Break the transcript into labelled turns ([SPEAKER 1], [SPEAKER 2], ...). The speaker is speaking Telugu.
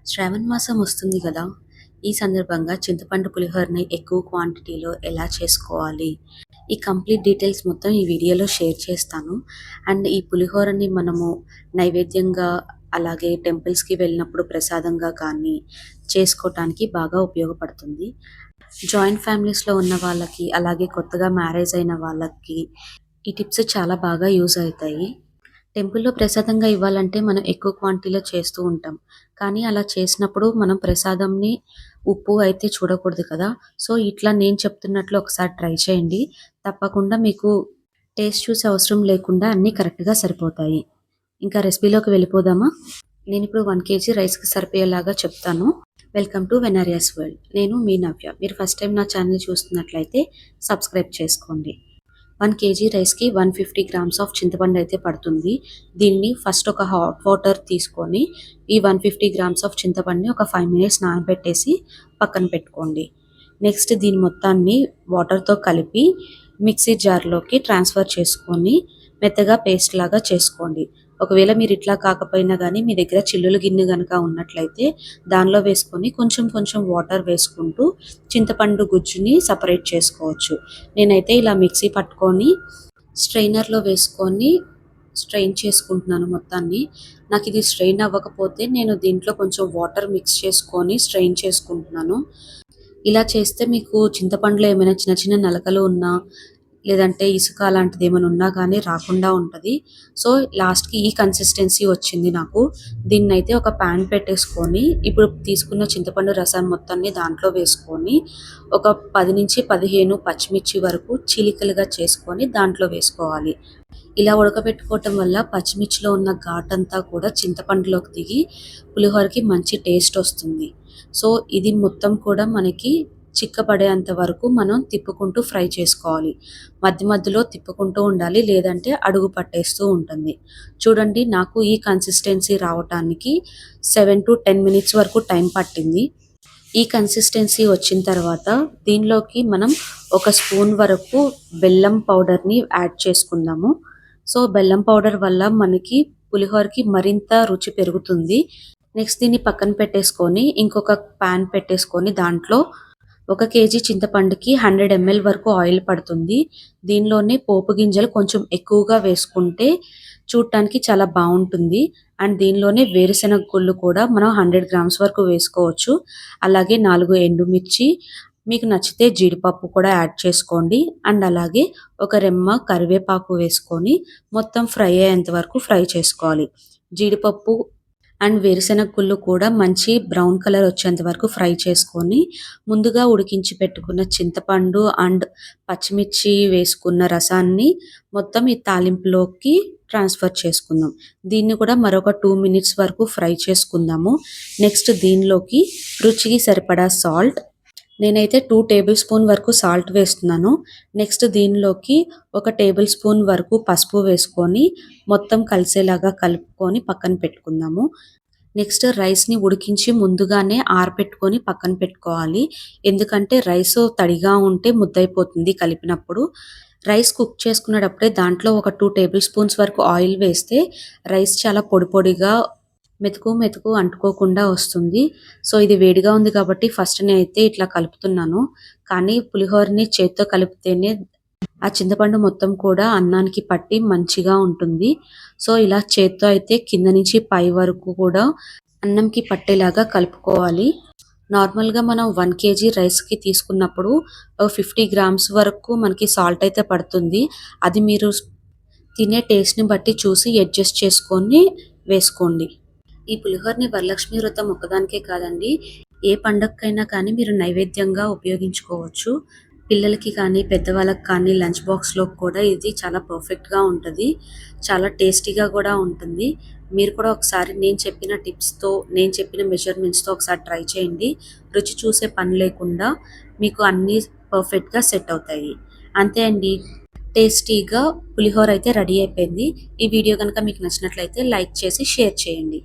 [SPEAKER 1] శ్రావణ మాసం వస్తుంది కదా! ఈ సందర్భంగా చింతపండు పులిహోరని ఎక్కువ క్వాంటిటీలో ఎలా చేసుకోవాలి? ఈ కంప్లీట్ డీటెయిల్స్ మొత్తం ఈ వీడియోలో షేర్ చేస్తాను. అండ్ ఈ పులిహోరని మనము నైవేద్యంగా అలాగే టెంపుల్స్‌కి వెళ్ళినప్పుడు ప్రసాదంగా కానీ చేసుకోవటానికి బాగా ఉపయోగపడుతుంది. జాయింట్ ఫ్యామిలీస్‌లో ఉన్న వాళ్ళకి, అలాగే కొత్తగా మ్యారేజ్ అయిన వాళ్ళకి ఈ టిప్స్ చాలా బాగా యూజ్ అవుతాయి. టెంపుల్‌లో ప్రసాదంగా ఇవ్వాలంటే మనం ఎక్కువ క్వాంటిటీలో చేస్తూ ఉంటాం. కానీ అలా చేసినప్పుడు మనం ప్రసాదంని ఉప్పు అయితే చూడకూడదు కదా! సో, ఇట్లా నేను చెప్తున్నట్లు ఒకసారి ట్రై చేయండి. తప్పకుండా మీకు టేస్ట్ చూసే అవసరం లేకుండా అన్నీ కరెక్ట్‌గా సరిపోతాయి. ఇంకా రెసిపీలోకి వెళ్ళిపోదామా? నేనిప్పుడు 1 కేజీ రైస్‌కి సరిపోయేలాగా చెప్తాను. వెల్కమ్ టు వెనారియాస్ వరల్డ్. నేను మీ నవ్య. మీరు ఫస్ట్ టైమ్ నా ఛానెల్ చూస్తున్నట్లయితే సబ్స్క్రైబ్ చేసుకోండి. 1 కేజీ రైస్‌కి 150 గ్రామ్స్ ఆఫ్ చింతపండు అయితే పడుతుంది. దీన్ని ఫస్ట్ ఒక హాట్ వాటర్ తీసుకొని ఈ 150 గ్రామ్స్ ఆఫ్ చింతపండుని ఒక 5 మినిట్స్ నానబెట్టేసి పక్కన పెట్టుకోండి. నెక్స్ట్ దీని మొత్తాన్ని వాటర్‌తో కలిపి మిక్సీ జార్‌లోకి ట్రాన్స్‌ఫర్ చేసుకొని మెత్తగా పేస్ట్ లాగా చేసుకోండి. ఒకవేళ మీరు ఇట్లా కాకపోయినా గానీ మీ దగ్గర చిల్లుల గిన్నె గనక ఉన్నట్లయితే దానిలో వేసుకొని కొంచెం కొంచెం వాటర్ వేసుకుంటూ చింతపండు గుజ్జుని సెపరేట్ చేసుకోవచ్చు. నేనైతే ఇలా మిక్సీ పట్టుకొని స్ట్రెయినర్‌లో వేసుకొని స్ట్రెయిన్ చేసుకుంటున్నాను మొత్తాన్ని. నాకిది స్ట్రెయిన్ అవ్వకపోతే నేను దీంట్లో కొంచెం వాటర్ మిక్స్ చేసుకొని స్ట్రెయిన్ చేసుకుంటున్నాను. ఇలా చేస్తే మీకు చింతపండులో ఏమైనా చిన్న చిన్న నలకలు ఉన్నా, లేదంటే ఇసుక అలాంటిదేమైనా ఉన్నా గానీ రాకుండా ఉంటది. సో, లాస్ట్‌కి ఈ కన్సిస్టెన్సీ వచ్చింది నాకు. దీన్నైతే ఒక పాన్ పెట్టేసుకొని, ఇప్పుడు తీసుకున్న చింతపండు రసాన్ని మొత్తాన్ని దాంట్లో వేసుకొని, ఒక 10-15 పచ్చిమిర్చి వరకు చీలికలుగా చేసుకొని దాంట్లో వేసుకోవాలి. ఇలా ఉడకబెట్టుకోవటం వల్ల పచ్చిమిర్చిలో ఉన్న ఘాటంతా కూడా చింతపండులోకి దిగి పులిహోరకి మంచి టేస్ట్ వస్తుంది. సో, ఇది మొత్తం కూడా మనకి చిక్కబడేంత వరకు మనం తిప్పుకుంటూ ఫ్రై చేసుకోవాలి. మధ్య మధ్యలో తిప్పుకుంటూ ఉండాలి. లేదంటే అడుగు పట్టేస్తూ ఉంటుంది. చూడండి, నాకు ఈ కన్సిస్టెన్సీ రావటానికి 7-10 మినిట్స్ వరకు టైం పట్టింది. ఈ కన్సిస్టెన్సీ వచ్చిన తర్వాత దీనిలోకి మనం ఒక స్పూన్ వరకు బెల్లం పౌడర్‌ని యాడ్ చేసుకుందాము. సో, బెల్లం పౌడర్ వల్ల మనకి పులిహోరకి మరింత రుచి పెరుగుతుంది. నెక్స్ట్ దీన్ని పక్కన పెట్టేసుకొని ఇంకొక పాన్ పెట్టేసుకొని దాంట్లో 1 కేజీ చింతపండుకి 100 ఎంఎల్ వరకు ఆయిల్ పడుతుంది. దీనిలోనే పోపు గింజలు కొంచెం ఎక్కువగా వేసుకుంటే చూడటానికి చాలా బావుంటుంది. అండ్ దీనిలోనే వేరుశెనగ గుళ్ళు కూడా మనం 100 గ్రామ్స్ వరకు వేసుకోవచ్చు. అలాగే 4 ఎండుమిర్చి, మీకు నచ్చితే జీడిపప్పు కూడా యాడ్ చేసుకోండి. అండ్ అలాగే ఒక రెమ్మ కరివేపాకు వేసుకొని మొత్తం ఫ్రై అయ్యేంత వరకు ఫ్రై చేసుకోవాలి. జీడిపప్పు అండ్ వేరుశెనగ గుళ్ళు కూడా మంచి బ్రౌన్ కలర్ వచ్చేంత వరకు ఫ్రై చేసుకొని, ముందుగా ఉడికించి పెట్టుకున్న చింతపండు అండ్ పచ్చిమిర్చి వేసుకున్న రసాన్ని మొత్తం ఈ తాలింపులోకి ట్రాన్స్‌ఫర్ చేసుకుందాం. దీన్ని కూడా మరొక 2 మినిట్స్ వరకు ఫ్రై చేసుకుందాము. నెక్స్ట్ దీనిలోకి రుచికి సరిపడా సాల్ట్, నేనైతే 2 టేబుల్ స్పూన్ వరకు సాల్ట్ వేస్తున్నాను. నెక్స్ట్ దీనిలోకి 1 టేబుల్ స్పూన్ వరకు పసుపు వేసుకొని మొత్తం కలిసేలాగా కలుపుకొని పక్కన పెట్టుకుందాము. నెక్స్ట్ రైస్‌ని ఉడికించి ముందుగానే ఆరబెట్టుకొని పక్కన పెట్టుకోవాలి. ఎందుకంటే రైసు తడిగా ఉంటే ముద్దయిపోతుంది కలిపినప్పుడు. రైస్ కుక్ చేసుకునేటప్పుడే దాంట్లో ఒక 2 టేబుల్ స్పూన్స్ వరకు ఆయిల్ వేస్తే రైస్ చాలా పొడి పొడిగా మెతుకు మెతుకు అంటుకోకుండా వస్తుంది. సో, ఇది వేడిగా ఉంది కాబట్టి ఫస్ట్ నేనైతే ఇట్లా కలుపుతున్నాను. కానీ పులిహోరని చేత్తో కలిపితేనే ఆ చింతపండు మొత్తం కూడా అన్నానికి పట్టి మంచిగా ఉంటుంది. సో, ఇలా చేత్తో అయితే కింద నుంచి పై వరకు కూడా అన్నంకి పట్టేలాగా కలుపుకోవాలి. నార్మల్‌గా మనం 1 కేజీ రైస్‌కి తీసుకున్నప్పుడు 50 గ్రామ్స్ వరకు మనకి సాల్ట్ అయితే పడుతుంది. అది మీరు తినే టేస్ట్‌ని బట్టి చూసి అడ్జస్ట్ చేసుకొని వేసుకోండి. ఈ పులిహోరని వరలక్ష్మి వ్రతం ఒక్కదానికే కాదండి, ఏ పండగకైనా కానీ మీరు నైవేద్యంగా ఉపయోగించుకోవచ్చు. పిల్లలకి కానీ, పెద్దవాళ్ళకి కానీ లంచ్ బాక్స్‌లో కూడా ఇది చాలా పర్ఫెక్ట్‌గా ఉంటది. చాలా టేస్టీగా కూడా ఉంటుంది. మీరు కూడా ఒకసారి నేను చెప్పిన టిప్స్‌తో, నేను చెప్పిన మెజర్‌మెంట్స్‌తో ఒకసారి ట్రై చేయండి. రుచి చూసే పని లేకుండా మీకు అన్నీ పర్ఫెక్ట్‌గా సెట్ అవుతాయి. అంతే అండి. టేస్టీగా పులిహోర అయితే రెడీ అయిపోయింది. ఈ వీడియో గనుక మీకు నచ్చినట్లయితే లైక్ చేసి షేర్ చేయండి.